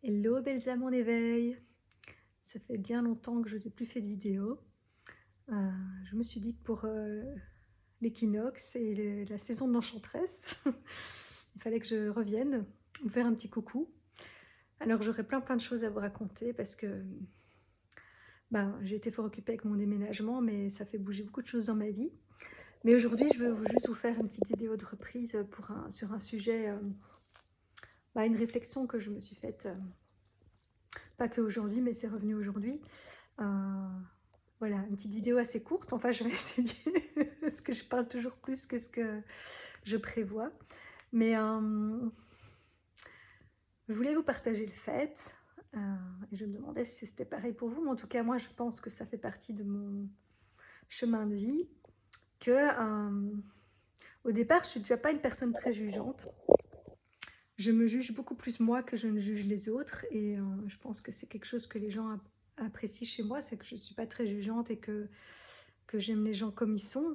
Hello belles âmes en éveil. Ça fait bien longtemps que je n'ai plus fait de vidéo. Je me suis dit que pour l'équinoxe et la saison de l'enchanteresse, il fallait que je revienne vous faire un petit coucou. Alors j'aurais plein de choses à vous raconter parce que j'ai été fort occupée avec mon déménagement, mais ça fait bouger beaucoup de choses dans ma vie. Mais aujourd'hui, je veux juste vous faire une petite vidéo de reprise sur un sujet, une réflexion que je me suis faite, pas que aujourd'hui, mais c'est revenu aujourd'hui. Voilà, une petite vidéo assez courte. Enfin, je vais essayer, parce que je parle toujours plus que ce que je prévois. Mais je voulais vous partager le fait, et je me demandais si c'était pareil pour vous, mais en tout cas, moi, je pense que ça fait partie de mon chemin de vie, que au départ, je suis déjà pas une personne très jugeante. Je me juge beaucoup plus moi que je ne juge les autres, et je pense que c'est quelque chose que les gens apprécient chez moi, c'est que je suis pas très jugeante et que j'aime les gens comme ils sont.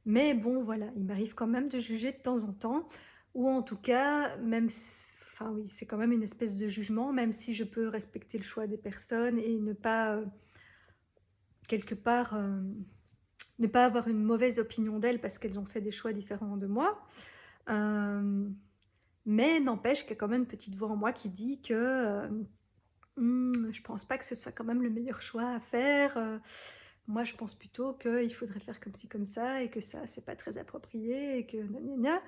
Mais bon, voilà, il m'arrive quand même de juger de temps en temps, ou en tout cas, même si, enfin oui, c'est quand même une espèce de jugement, même si je peux respecter le choix des personnes et ne pas, quelque part, ne pas avoir une mauvaise opinion d'elles parce qu'elles ont fait des choix différents de moi. Mais n'empêche qu'il y a quand même une petite voix en moi qui dit que je pense pas que ce soit quand même le meilleur choix à faire. Moi, je pense plutôt qu'il faudrait faire comme ci, comme ça, et que ça, c'est pas très approprié, et que gna gna gna.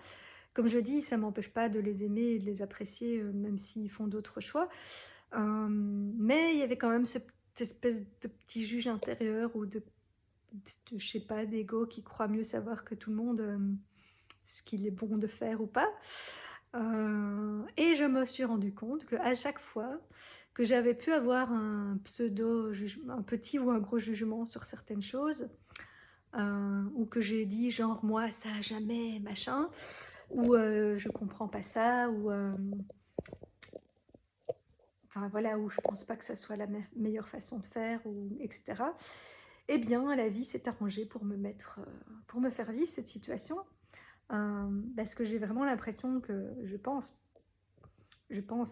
Comme je dis, ça m'empêche pas de les aimer et de les apprécier, même s'ils font d'autres choix. Mais il y avait quand même cette espèce de petit juge intérieur, ou je sais pas, d'ego qui croit mieux savoir que tout le monde ce qu'il est bon de faire ou pas. Et je me suis rendu compte qu'à chaque fois que j'avais pu avoir un pseudo-jugement, un petit ou un gros jugement sur certaines choses, ou que j'ai dit genre moi ça jamais machin, ou je comprends pas ça, ou enfin voilà, où je pense pas que ça soit la meilleure façon de faire, ou etc. Eh bien la vie s'est arrangée pour pour me faire vivre cette situation, parce que j'ai vraiment l'impression que je pense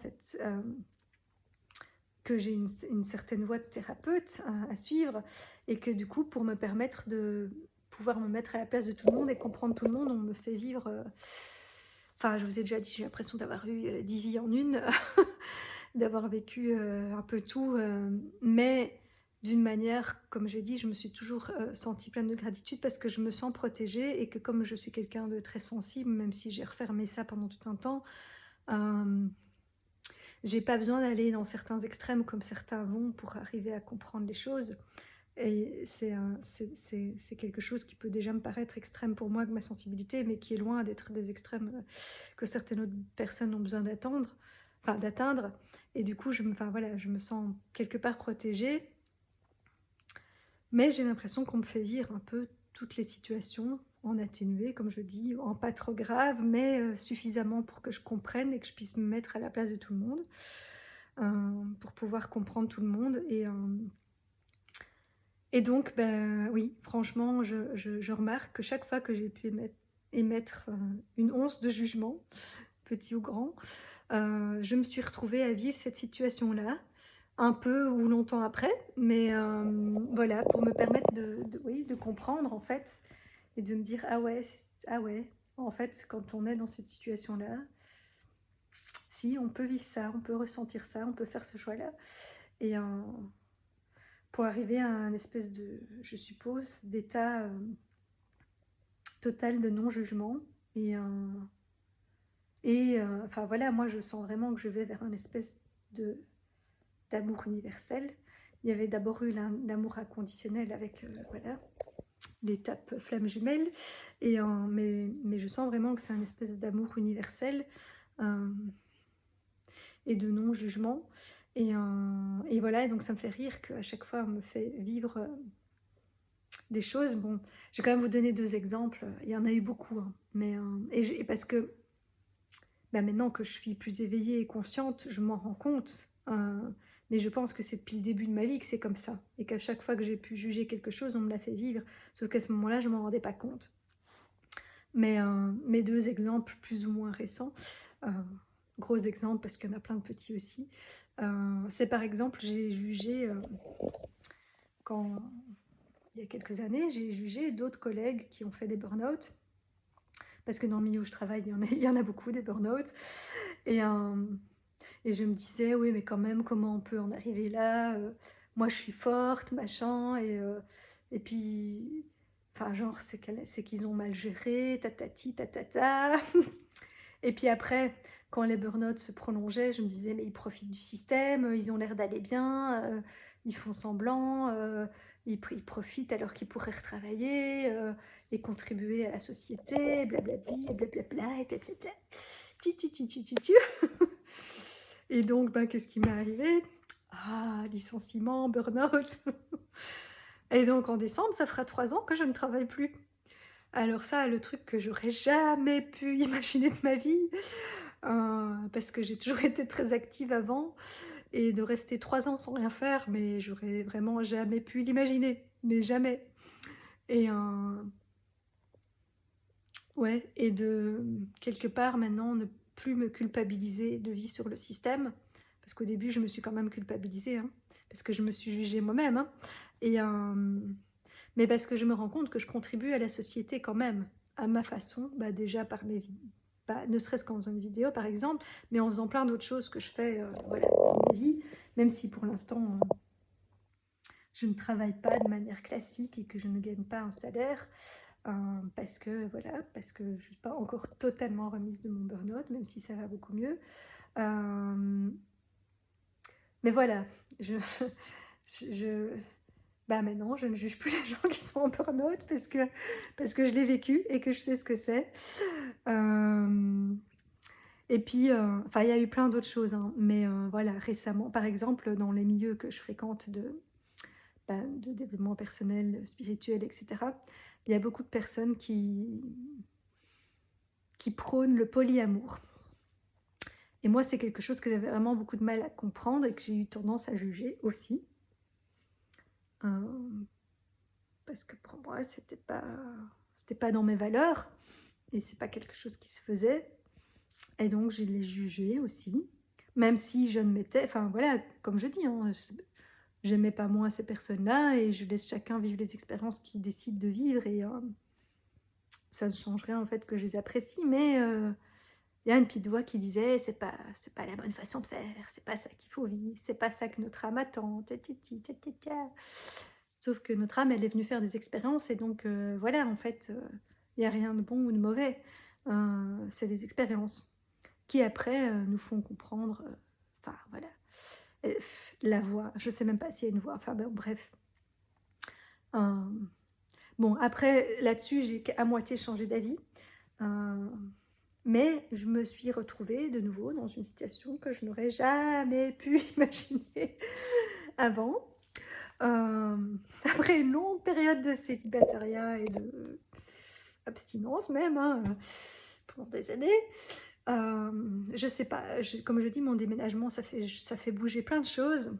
être, que j'ai une certaine voie de thérapeute à suivre, et que du coup, pour me permettre de pouvoir me mettre à la place de tout le monde et comprendre tout le monde, on me fait vivre. Enfin, je vous ai déjà dit, j'ai l'impression d'avoir eu 10 vies en une, d'avoir vécu un peu tout, mais d'une manière, comme j'ai dit, je me suis toujours sentie pleine de gratitude parce que je me sens protégée, et que comme je suis quelqu'un de très sensible, même si j'ai refermé ça pendant tout un temps, euh, j'ai pas besoin d'aller dans certains extrêmes comme certains vont pour arriver à comprendre les choses. Et c'est quelque chose qui peut déjà me paraître extrême pour moi, que ma sensibilité, mais qui est loin d'être des extrêmes que certaines autres personnes ont besoin d'atteindre. Et du coup, je me sens quelque part protégée, mais j'ai l'impression qu'on me fait vivre un peu toutes les situations en atténué, comme je dis, en pas trop grave, mais suffisamment pour que je comprenne et que je puisse me mettre à la place de tout le monde, pour pouvoir comprendre tout le monde. Et donc, ben oui, franchement, je remarque que chaque fois que j'ai pu émettre une once de jugement, petit ou grand, je me suis retrouvée à vivre cette situation-là, un peu ou longtemps après, mais voilà, pour me permettre oui, de comprendre en fait, et de me dire ah ouais, en fait, quand on est dans cette situation-là, si on peut vivre ça, on peut ressentir ça, on peut faire ce choix-là, et pour arriver à un espèce de, je suppose, d'état total de non-jugement. Enfin voilà, moi je sens vraiment que je vais vers une espèce de d'amour universel. Il y avait d'abord eu l'amour inconditionnel avec voilà, l'étape flamme jumelle, mais je sens vraiment que c'est un espèce d'amour universel, euh, et de non-jugement. Et voilà, et donc ça me fait rire qu'à chaque fois on me fait vivre des choses. Bon, je vais quand même vous donner deux exemples. Il y en a eu beaucoup, hein, mais et parce que maintenant que je suis plus éveillée et consciente, je m'en rends compte. Mais je pense que c'est depuis le début de ma vie que c'est comme ça, et qu'à chaque fois que j'ai pu juger quelque chose, on me l'a fait vivre. Sauf qu'à ce moment-là, je m'en rendais pas compte. Mais mes deux exemples plus ou moins récents. gros exemple, parce qu'il y en a plein de petits aussi. C'est par exemple, j'ai jugé, quand, il y a quelques années, j'ai jugé d'autres collègues qui ont fait des burn-out, parce que dans le milieu où je travaille, il y en a beaucoup des burn-out. Et, et je me disais, oui, mais quand même, comment on peut en arriver là? Moi, je suis forte, machin, et puis, enfin, genre, c'est qu'ils ont mal géré, tatati, tatata. Et puis après, quand les burn-out se prolongeaient, je me disais, mais ils profitent du système, ils ont l'air d'aller bien, ils font semblant, ils profitent alors qu'ils pourraient retravailler et contribuer à la société, blablabli, et blablabla, et blablabla. Tchi, tchi, tchi, tchi, tchi, tchi. Et donc, ben, qu'est-ce qui m'est arrivé? Ah, licenciement, burn-out. Et donc, en décembre, ça fera 3 ans que je ne travaille plus. Alors ça, le truc que j'aurais jamais pu imaginer de ma vie, parce que j'ai toujours été très active avant, et de rester 3 ans sans rien faire, mais j'aurais vraiment jamais pu l'imaginer, mais jamais. Et ouais, et de quelque part maintenant ne plus me culpabiliser de vivre sur le système, parce qu'au début je me suis quand même culpabilisée, hein, parce que je me suis jugée moi-même, hein, et mais parce que je me rends compte que je contribue à la société quand même, à ma façon, bah déjà par mes vidéos, ne serait-ce qu'en faisant une vidéo par exemple, mais en faisant plein d'autres choses que je fais voilà, dans ma vie, même si pour l'instant je ne travaille pas de manière classique et que je ne gagne pas un salaire, parce que voilà, parce que je ne suis pas encore totalement remise de mon burn-out, même si ça va beaucoup mieux. Mais voilà, je, bah maintenant, je ne juge plus les gens qui sont en burn-out parce que je l'ai vécu et que je sais ce que c'est. Et puis, enfin, il y a eu plein d'autres choses, hein, mais voilà, récemment, par exemple, dans les milieux que je fréquente de développement personnel, spirituel, etc., il y a beaucoup de personnes qui prônent le polyamour. Et moi, c'est quelque chose que j'avais vraiment beaucoup de mal à comprendre et que j'ai eu tendance à juger aussi. Parce que pour moi, c'était pas dans mes valeurs et c'est pas quelque chose qui se faisait. Et donc, je l'ai jugé aussi. Même si je ne m'étais... Enfin, voilà, comme je dis, hein, j'aimais pas moins ces personnes-là et je laisse chacun vivre les expériences qu'il décide de vivre et ça ne change rien en fait que je les apprécie, mais il y a une petite voix qui disait c'est pas la bonne façon de faire, c'est pas ça qu'il faut vivre, c'est pas ça que notre âme attend. Sauf que notre âme, elle est venue faire des expériences et donc voilà, en fait, il n'y a rien de bon ou de mauvais. C'est des expériences qui après nous font comprendre, enfin voilà, la voix, je sais même pas s'il y a une voix, enfin bon, bref. Bon, après, là-dessus, j'ai à moitié changé d'avis. Mais je me suis retrouvée de nouveau dans une situation que je n'aurais jamais pu imaginer avant. Après une longue période de célibataria et de abstinence même, hein, pendant des années. Je sais pas, comme je dis, mon déménagement, ça fait bouger plein de choses.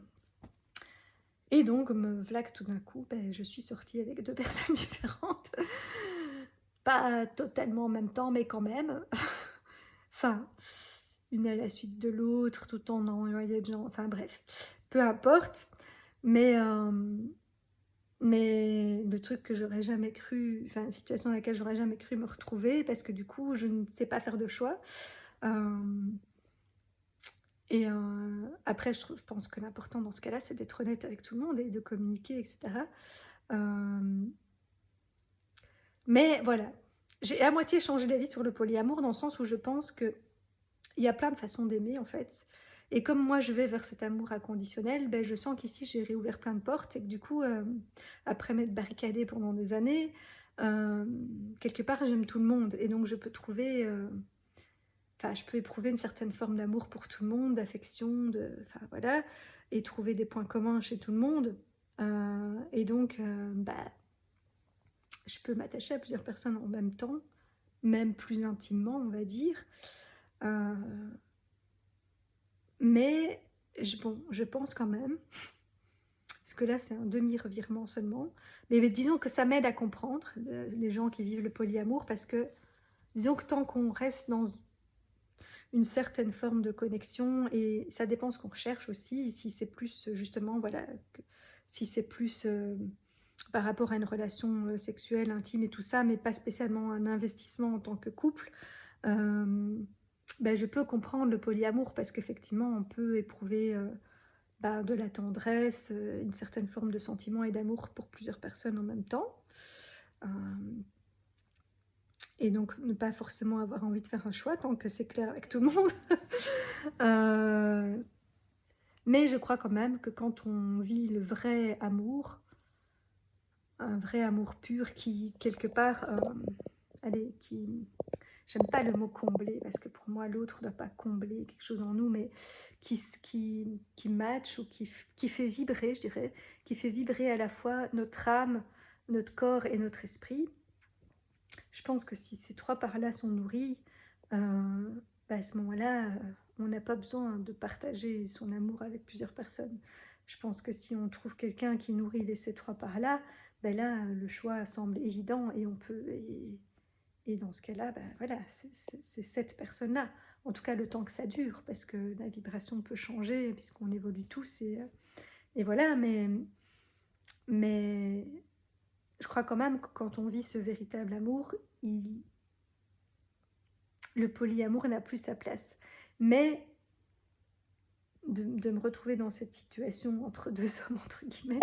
Et donc, me voilà que tout d'un coup, je suis sortie avec 2 personnes différentes. Pas totalement en même temps, mais quand même. Enfin, une à la suite de l'autre, tout en envoyant de gens. Enfin bref, peu importe. Mais le truc que j'aurais jamais cru, enfin, une situation dans laquelle j'aurais jamais cru me retrouver, parce que du coup, je ne sais pas faire de choix. Et après, je pense que l'important dans ce cas-là, c'est d'être honnête avec tout le monde et de communiquer, etc. Mais voilà, j'ai à moitié changé d'avis sur le polyamour dans le sens où je pense que il y a plein de façons d'aimer en fait. Et comme moi je vais vers cet amour inconditionnel, je sens qu'ici j'ai réouvert plein de portes et que du coup, après m'être barricadée pendant des années, quelque part j'aime tout le monde et donc je peux trouver, enfin je peux éprouver une certaine forme d'amour pour tout le monde, d'affection, enfin voilà, et trouver des points communs chez tout le monde. Et donc, je peux m'attacher à plusieurs personnes en même temps, même plus intimement, on va dire. Mais je pense quand même, parce que là c'est un demi-revirement seulement, mais disons que ça m'aide à comprendre les gens qui vivent le polyamour, parce que disons que tant qu'on reste une certaine forme de connexion, et ça dépend ce qu'on recherche aussi, si c'est plus justement, voilà, si c'est plus par rapport à une relation sexuelle, intime et tout ça, mais pas spécialement un investissement en tant que couple, ben, je peux comprendre le polyamour, parce qu'effectivement, on peut éprouver de la tendresse, une certaine forme de sentiment et d'amour pour plusieurs personnes en même temps. Euh, et donc, ne pas forcément avoir envie de faire un choix tant que c'est clair avec tout le monde. Euh, mais je crois quand même que quand on vit le vrai amour, un vrai amour pur qui, quelque part, allez, qui... J'aime pas le mot combler, parce que pour moi, l'autre ne doit pas combler quelque chose en nous, mais qui match, ou qui fait vibrer, je dirais, qui fait vibrer à la fois notre âme, notre corps et notre esprit. Je pense que si ces trois parts-là sont nourries, à ce moment-là, on n'a pas besoin de partager son amour avec plusieurs personnes. Je pense que si on trouve quelqu'un qui nourrit ces trois parts-là, là, le choix semble évident, et on peut... Et dans ce cas-là, voilà, c'est cette personne-là. En tout cas, le temps que ça dure, parce que la vibration peut changer, puisqu'on évolue tous. Et voilà, mais je crois quand même que quand on vit ce véritable amour, le polyamour n'a plus sa place. Mais de me retrouver dans cette situation entre deux hommes, entre guillemets,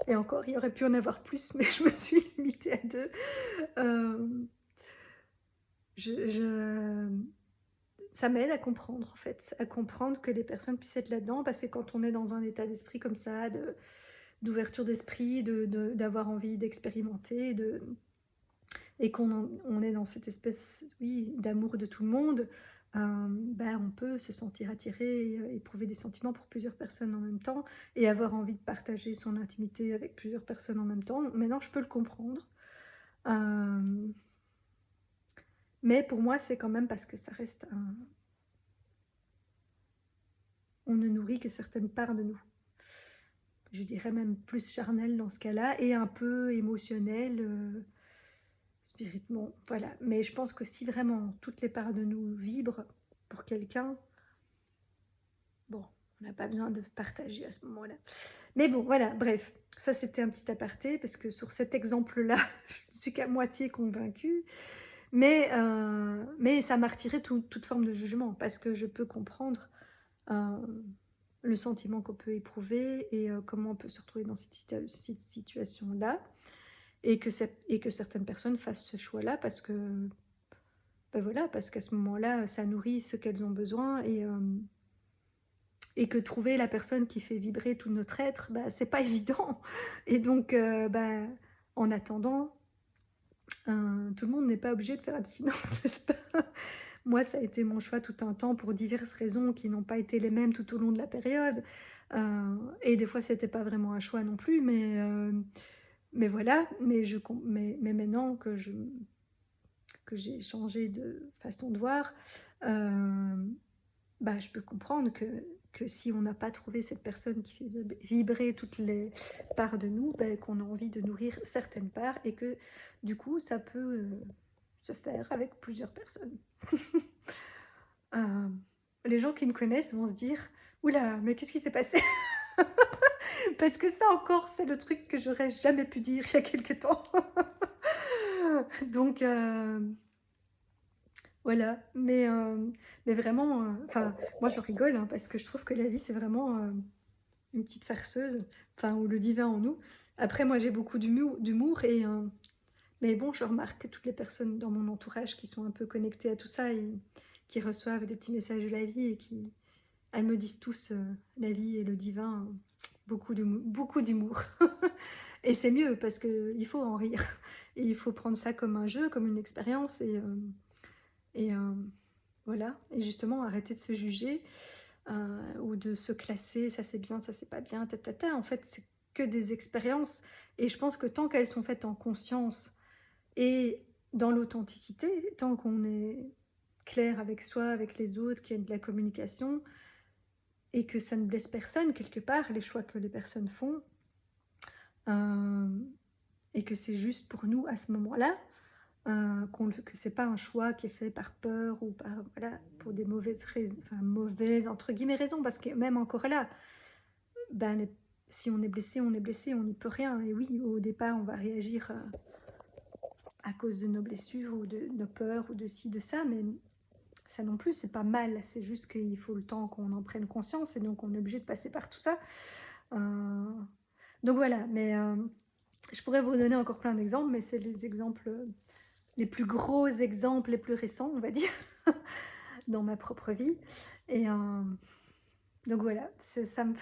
et encore, il y aurait pu en avoir plus, mais je me suis limitée à deux. Ça m'aide à comprendre, en fait, à comprendre que les personnes puissent être là-dedans, parce que quand on est dans un état d'esprit comme ça, d'ouverture d'esprit, d'avoir envie d'expérimenter, et on est dans cette espèce, oui, d'amour de tout le monde, on peut se sentir attiré, éprouver des sentiments pour plusieurs personnes en même temps, et avoir envie de partager son intimité avec plusieurs personnes en même temps. Maintenant, je peux le comprendre. Mais pour moi, c'est quand même parce que ça reste on ne nourrit que certaines parts de nous. Je dirais même plus charnel dans ce cas-là, et un peu émotionnel, spirituellement, voilà. Mais je pense que si vraiment toutes les parts de nous vibrent pour quelqu'un, bon, on n'a pas besoin de partager à ce moment-là. Mais bon, voilà, bref, ça c'était un petit aparté, parce que sur cet exemple-là, je ne suis qu'à moitié convaincue, mais ça m'a retiré toute forme de jugement, parce que je peux comprendre le sentiment qu'on peut éprouver, et comment on peut se retrouver dans cette situation-là, et que certaines personnes fassent ce choix-là, parce que voilà, parce qu'à ce moment-là, ça nourrit ce qu'elles ont besoin, et que trouver la personne qui fait vibrer tout notre être, c'est pas évident. Et donc, en attendant, tout le monde n'est pas obligé de faire abstinence, n'est-ce pas? Moi, ça a été mon choix tout un temps, pour diverses raisons qui n'ont pas été les mêmes tout au long de la période. Et des fois, c'était pas vraiment un choix non plus, mais voilà. Mais maintenant que j'ai changé de façon de voir, je peux comprendre que si on n'a pas trouvé cette personne qui fait vibrer toutes les parts de nous, qu'on a envie de nourrir certaines parts, et que du coup, ça peut se faire avec plusieurs personnes. Les gens qui me connaissent vont se dire « Oula, mais qu'est-ce qui s'est passé ?» Parce que ça encore, c'est le truc que j'aurais jamais pu dire il y a quelque temps. Donc, voilà. Mais vraiment, moi je rigole, hein, parce que je trouve que la vie, c'est vraiment une petite farceuse, ou le divin en nous. Après, moi, j'ai beaucoup d'humour, mais bon, je remarque que toutes les personnes dans mon entourage qui sont un peu connectées à tout ça, et qui reçoivent des petits messages de la vie, et elles me disent tous la vie et le divin, beaucoup d'humour. Et c'est mieux, parce qu'il faut en rire. Et il faut prendre ça comme un jeu, comme une expérience, et voilà. Et justement, arrêter de se juger, ou de se classer, ça c'est bien, ça c'est pas bien, tatata. En fait, c'est que des expériences. Et je pense que tant qu'elles sont faites en conscience et dans l'authenticité, tant qu'on est clair avec soi, avec les autres, qu'il y a de la communication, et que ça ne blesse personne, quelque part, les choix que les personnes font, et que c'est juste pour nous à ce moment-là, que c'est pas un choix qui est fait par peur ou par, voilà, pour des mauvaises raisons, enfin mauvaises entre guillemets raisons, parce que même encore là, ben, si on est blessé, on n'y peut rien. Et oui, au départ, on va réagir à cause de nos blessures ou de nos peurs ou de ci, de ça, mais ça non plus, c'est pas mal. C'est juste qu'il faut le temps qu'on en prenne conscience et donc on est obligé de passer par tout ça. Euh, donc voilà, mais je pourrais vous donner encore plein d'exemples, mais c'est les exemples, les plus gros exemples, les plus récents, on va dire, dans ma propre vie. Et donc voilà, ça me,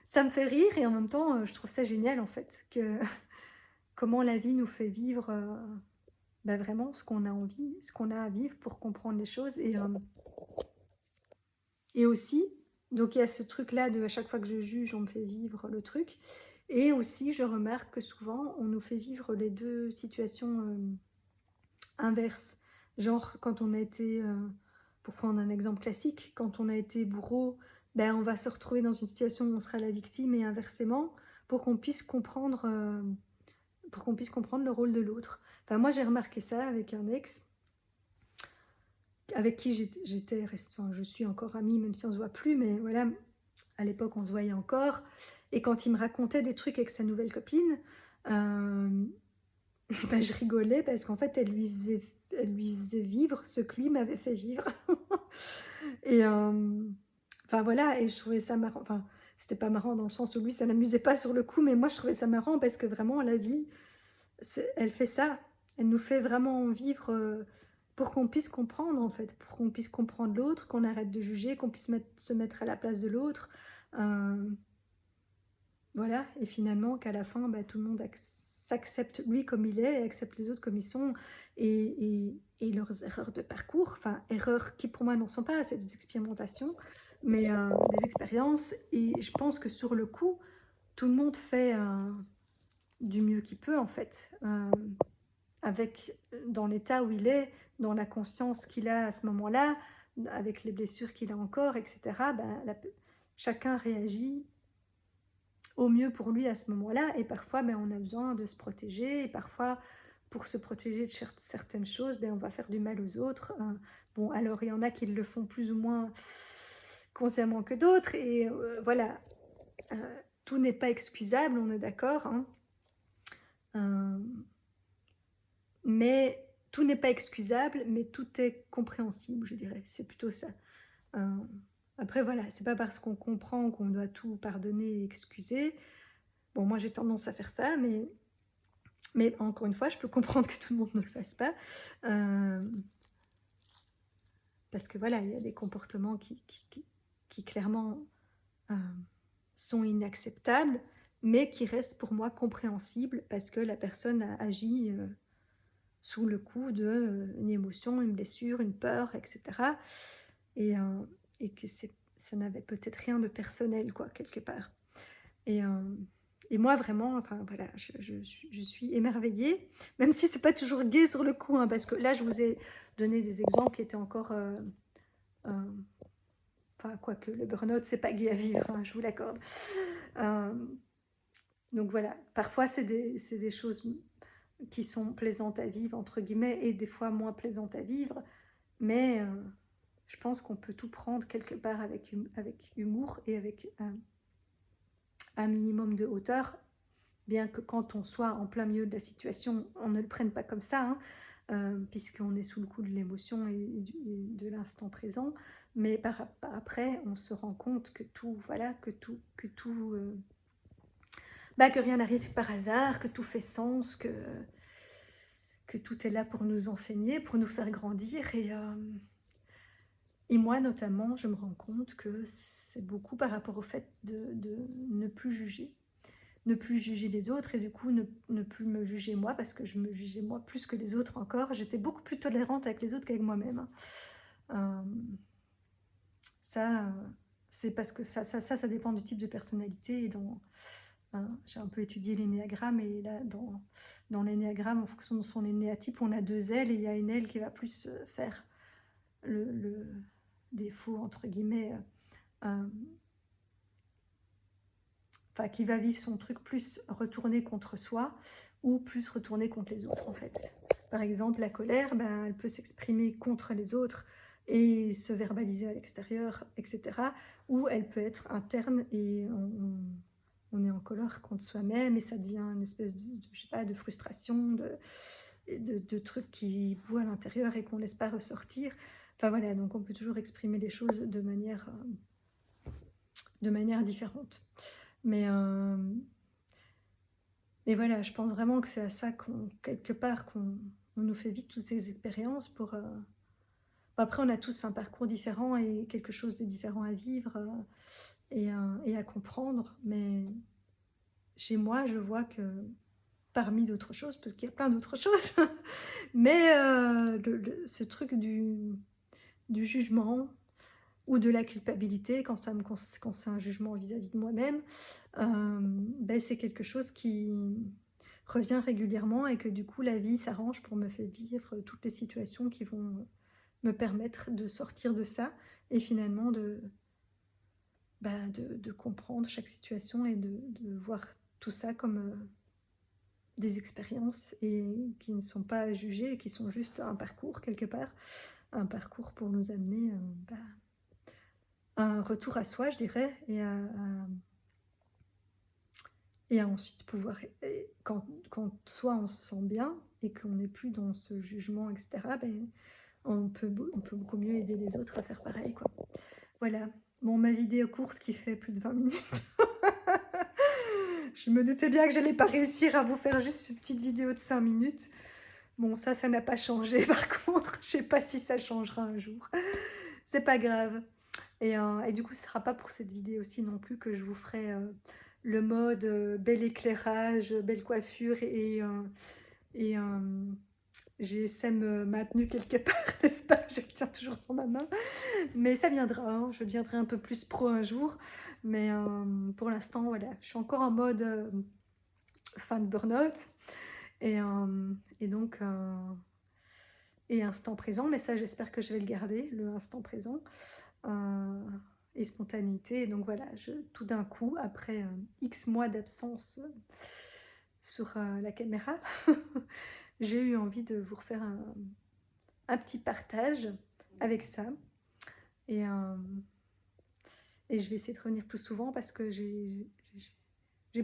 ça me fait rire et en même temps, je trouve ça génial en fait, que comment la vie nous fait vivre bah, vraiment ce qu'on a envie, ce qu'on a à vivre pour comprendre les choses. Et aussi, donc il y a ce truc-là de à chaque fois que je juge, on me fait vivre le truc. Et aussi, je remarque que souvent, on nous fait vivre les deux situations inverses. Genre, quand on a été, pour prendre un exemple classique, quand on a été bourreau, ben, on va se retrouver dans une situation où on sera la victime et inversement, pour qu'on puisse comprendre, le rôle de l'autre. Enfin, moi, j'ai remarqué ça avec un ex, avec qui enfin, je suis encore amie, même si on ne se voit plus, mais voilà, à l'époque, on se voyait encore. Et quand il me racontait des trucs avec sa nouvelle copine, ben, je rigolais parce qu'en fait, elle lui faisait vivre ce que lui m'avait fait vivre. Et enfin voilà, et je trouvais ça marrant. Enfin, c'était pas marrant dans le sens où lui, ça l'amusait pas sur le coup, mais moi, je trouvais ça marrant parce que vraiment, la vie, elle fait ça. Elle nous fait vraiment vivre pour qu'on puisse comprendre, en fait, pour qu'on puisse comprendre l'autre, qu'on arrête de juger, qu'on puisse se mettre à la place de l'autre. Euh, voilà, et finalement, qu'à la fin, bah, tout le monde s'accepte lui comme il est et accepte les autres comme ils sont et leurs erreurs de parcours, enfin, erreurs qui pour moi n'en sont pas, c'est des expérimentations, mais des expériences. Et je pense que sur le coup, tout le monde fait du mieux qu'il peut, en fait. Avec dans l'état où il est, dans la conscience qu'il a à ce moment-là, avec les blessures qu'il a encore, etc., ben, chacun réagit au mieux pour lui à ce moment-là. Et parfois, ben, on a besoin de se protéger. Et parfois, pour se protéger de certaines choses, ben, on va faire du mal aux autres. Bon, alors, il y en a qui le font plus ou moins consciemment que d'autres. Et voilà, tout n'est pas excusable, on est d'accord. Hein. Euh, mais tout n'est pas excusable, mais tout est compréhensible, je dirais. C'est plutôt ça. Euh, après, voilà, c'est pas parce qu'on comprend qu'on doit tout pardonner et excuser. Bon, moi, j'ai tendance à faire ça, mais encore une fois, je peux comprendre que tout le monde ne le fasse pas. Parce que voilà, il y a des comportements qui clairement sont inacceptables, mais qui restent pour moi compréhensibles parce que la personne a agi sous le coup d'une émotion, une blessure, une peur, etc. Et, et que ça n'avait peut-être rien de personnel, quoi, quelque part. Et, moi, vraiment, enfin, voilà, je suis émerveillée, même si c'est pas toujours gai sur le coup, hein, parce que là, je vous ai donné des exemples qui étaient encore... enfin, quoique, le burn-out, c'est pas gai à vivre, hein, je vous l'accorde. Donc voilà, parfois, c'est des choses qui sont plaisantes à vivre, entre guillemets, et des fois moins plaisantes à vivre, mais je pense qu'on peut tout prendre quelque part avec humour et avec un minimum de hauteur, bien que quand on soit en plein milieu de la situation, on ne le prenne pas comme ça, hein, puisqu'on est sous le coup de l'émotion et de l'instant présent, mais par après, on se rend compte que tout, voilà, bah, que rien n'arrive par hasard, que tout fait sens, que tout est là pour nous enseigner, pour nous faire grandir. Et moi, notamment, je me rends compte que c'est beaucoup par rapport au fait de ne plus juger. Ne plus juger les autres et du coup ne plus me juger moi parce que je me jugeais moi plus que les autres encore. J'étais beaucoup plus tolérante avec les autres qu'avec moi-même. Ça, c'est parce que ça dépend du type de personnalité. Et j'ai un peu étudié l'énéagramme et là, dans l'énéagramme, en fonction de son énéatype, on a deux ailes et il y a une aile qui va plus faire le défaut, entre guillemets, enfin, qui va vivre son truc plus retourné contre soi ou plus retourné contre les autres, en fait. Par exemple, la colère, ben, elle peut s'exprimer contre les autres et se verbaliser à l'extérieur, etc. Ou elle peut être interne et on est en colère contre soi-même et ça devient une espèce je sais pas, de frustration, de trucs qui bouent à l'intérieur et qu'on ne laisse pas ressortir. Enfin voilà, donc on peut toujours exprimer les choses de manière différente. Mais voilà, je pense vraiment que c'est à ça quelque part, qu'on nous fait vivre toutes ces expériences pour... Après, on a tous un parcours différent et quelque chose de différent à vivre et à comprendre. Mais chez moi, je vois que parmi d'autres choses, parce qu'il y a plein d'autres choses, mais ce truc du jugement ou de la culpabilité, quand c'est un jugement vis-à-vis de moi-même, ben c'est quelque chose qui revient régulièrement et que du coup la vie s'arrange pour me faire vivre toutes les situations qui vont me permettre de sortir de ça et finalement de comprendre chaque situation et de voir tout ça comme des expériences et qui ne sont pas jugées et qui sont juste un parcours quelque part, un parcours pour nous amener à un retour à soi, je dirais, et à ensuite pouvoir, quand soit on se sent bien et qu'on n'est plus dans ce jugement, etc., ben, on peut beaucoup mieux aider les autres à faire pareil, quoi. Voilà. Bon, ma vidéo courte qui fait plus de 20 minutes. Je me doutais bien que j'allais pas réussir à vous faire juste une petite vidéo de 5 minutes. Bon, ça n'a pas changé par contre. Je sais pas si ça changera un jour. C'est pas grave. Et du coup, ce sera pas pour cette vidéo-ci non plus que je vous ferai le mode bel éclairage, belle coiffure et GSM maintenu quelque part, n'est-ce pas? Je le tiens toujours dans ma main. Mais ça viendra, hein. Je deviendrai un peu plus pro un jour. Mais pour l'instant, voilà, je suis encore en mode fin de burn-out. Et donc, et instant présent. Mais ça, j'espère que je vais le garder, le instant présent. Et spontanéité. Et donc voilà, tout d'un coup, après X mois d'absence sur la caméra, j'ai eu envie de vous refaire un petit partage avec ça. Et je vais essayer de revenir plus souvent parce que j'ai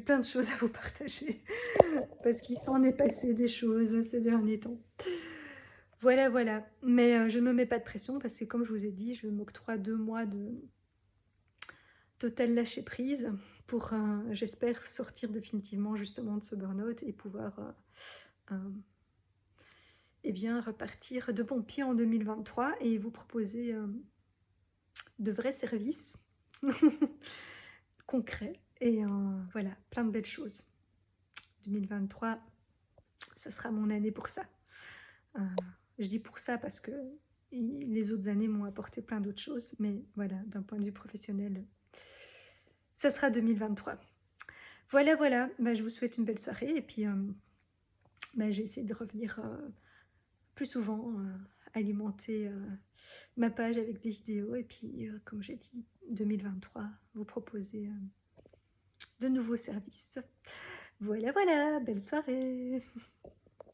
plein de choses à vous partager. Parce qu'il s'en est passé des choses ces derniers temps. Voilà, voilà. Mais je ne me mets pas de pression parce que comme je vous ai dit, je m'octroie 2 mois de total lâcher prise pour, j'espère, sortir définitivement justement de ce burn-out et pouvoir eh bien, repartir de bon pied en 2023 et vous proposer de vrais services concrets et voilà, plein de belles choses. 2023, ça sera mon année pour ça. Je dis pour ça parce que les autres années m'ont apporté plein d'autres choses, mais voilà, d'un point de vue professionnel, ça sera 2023. Voilà, voilà, je vous souhaite une belle soirée et puis j'ai essayé de revenir plus souvent, alimenter ma page avec des vidéos et puis, comme j'ai dit, 2023, vous proposer de nouveaux services. Voilà, voilà, belle soirée.